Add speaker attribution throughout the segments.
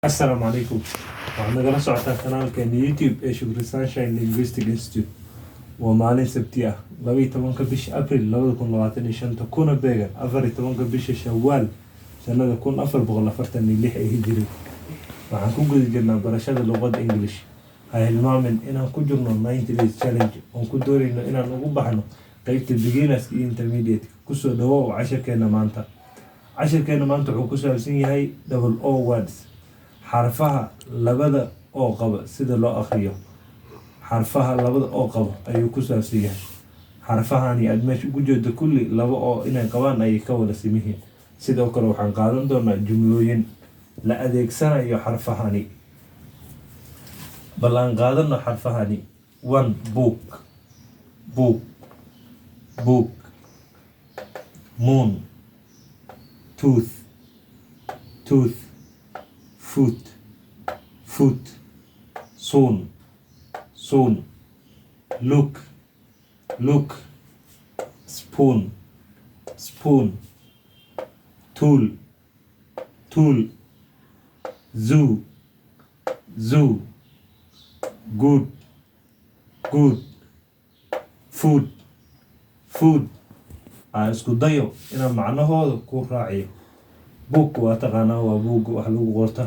Speaker 1: السلام عليكم. waxaad nagala socotaa kanaalkeena YouTube ee Shukri Sunshine Linguistic Institute. waa maalin Sabti ah 12 bisha April 2025 kuna beegan 14 bisha Shawwal sanada 1446 ee Hijri. waxaan ku guda jirnaa barashada luqadda English. ha hilmaamin inaan ku jirno 90 days challenge oo ku doonayno inaan ugu baxno qaybta beginners iyo intermediate. kusoo dhawow casharkeena maanta. casharkeena maanta wuxuu ku saabsan yahay double O words. xarfaha labada oo qaba sida loo akhriyo. xarfaha labada oo qaba ayuu ku saabsan yahay. xarfahani aad meesha ugu jeedo kulli laba oo inay qabaan ay ka wada simihiin. sidoo kale waxaan qaadan doonaa jumlooyin la adeegsanayo xarfahani. bal aan qaadano xarfahani. one book, book, book. moon, tooth, tooth. foot, foot. soon, soon. look, look. spoon, spoon. tool, tool. zoo, zoo. good, good. food, food. isku dayo inaan macnahooda ku raaciyo. book waa taqaanaa waa book wax lagu qorta.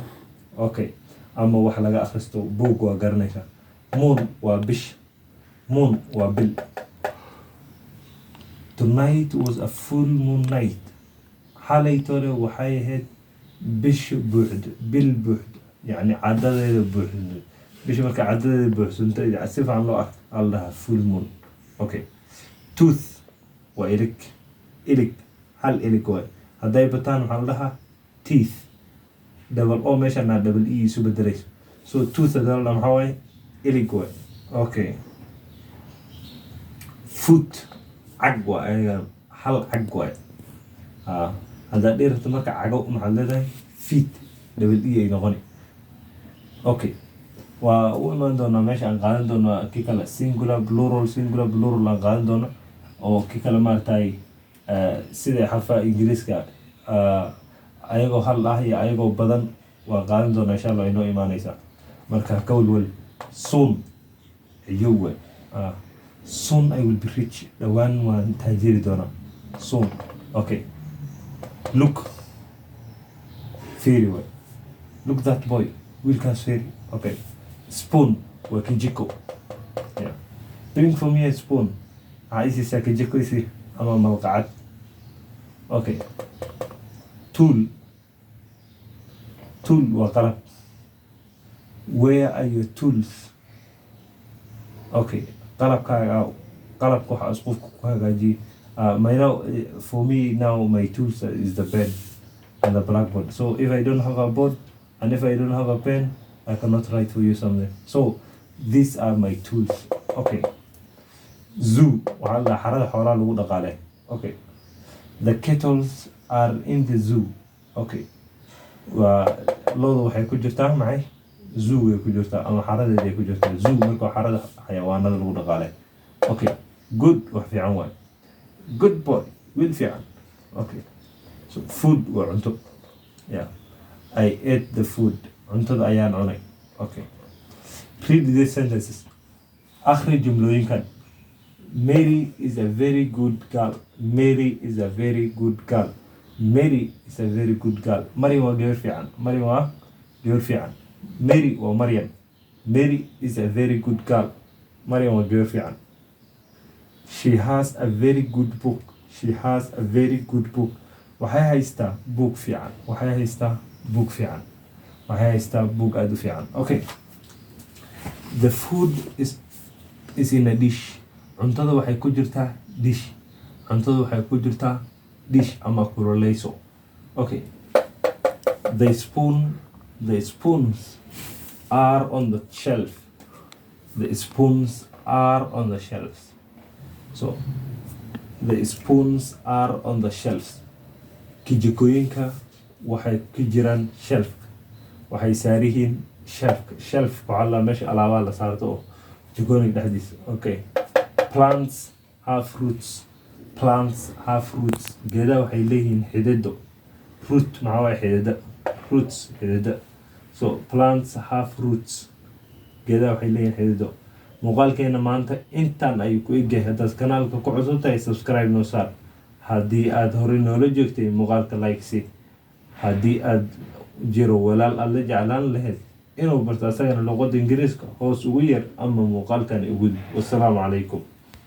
Speaker 1: okay, ama wax laga akhristo. book waa garanaysaa. moon waa bish. moon waa bil. tonight was a full moon night. xalaytole waxay ahayd bish buuxda, bil buuxda, yacni cadadeeda buuxda. bisha marka cadadeeda buuxsanto si fiican loo arko ala dhahaa full moon. okay, tooth waa ilig, ilig, hal ilig waay. hadday bataan waxaa la dhahaa teeth. double O meeshana double E isu bedelayso. so tooth hadda la dhahaa maxaa waaye ilig waay. okay, foot cag waa ayaga hal cag waay. haddaad dhirta marka cago maxaad leedahay feet, double E ay noqoni. okay, waa u imaan doonaa meesha aan qaadan doonaa kii kale singular plural, singular plural aan qaadan doona oo kii kale maaragtay sida xarfaha ingiriiska ayagoo hal ah iyo ayagoo badan waa qaadan doonaa insha Allah inoo imaanaysaa. marka ka walwal. soon iyowa soon I will be rich. dhawaan waan taajiri doonaa. soon. okay, look, fairy way. look that boy, wiilkaas fairy. okay, spoon waa kijiko. yeah. bring for me a spoon. isiisaa kijiko isi ama malqacad. okay, tool, tool waa qalab. where are your tools? okay, qalabkaaga qalabka waxa qofku ku hagaajiye. for me now my tools is the pen and the blackboard. so if I don't have a board and if I don't have a pen I cannot write for you something. so these are my tools. okay, zoo waxaa la xarada xoolaha lagu dhaqaalay. okay, the kettles are in the zoo. okay, waa loodu waxay ku jirtaa maxay zoo way ku jirtaa ama xaradeeda ay ku jirtaa. zoo marka xarada xayawaanada lagu dhaqaalay. okay, good wax fiican waay. good boy wiil fiican. okay, so food waa cunto. yeah, I ate the food. cuntada ayaan cunay. okay, read these sentences. akhri jumlooyinkan. Mary is a very good girl. Mary is a very good girl. Mary is a very good girl. Maryam waa gabar fiican. Maryam waa gabar fiican. Mary waa Maryam. Mary is a very good girl. Maryam waa gabar fiican. She has a very good book. She has a very good book. waxay haystaa book fiican. waxay haystaa book fiican. waxay haystaa book aad u fiican. okay, the food is in a dish. cuntada waxay ku jirtaa dish. cuntada waxay ku jirtaa dish ama kululeyso. okay, the spoons are on the shelf. the spoons are on the shelves. so the spoons are on the shelves. kijikooyinka waxay ku jiraan shelf. waxay saarihiin shelf. shelf waxaa la meesha alaabaha la saarto oo jikooyinka dhexdiisa. okay, plants have fruits. plants have fruits. geedaha waxay leeyihiin xidido. fruit maxaa waaye xidida. fruits xidida. So plants have roots. geedaha waxay leeyihiin xidido. muuqaalkeena maanta intaan ayuu ku egyahay. haddaad kanaalka ku cusub tahay subscribe noo saar. haddii aad horey noola joogtay muuqaalka like si. haddii aad jiro walaal aad la jeclaan lahayd inuu barto asagana luqadda ingiriiska hoos ugu yar ama muuqaalkan ugu. wassalaamu calaykum.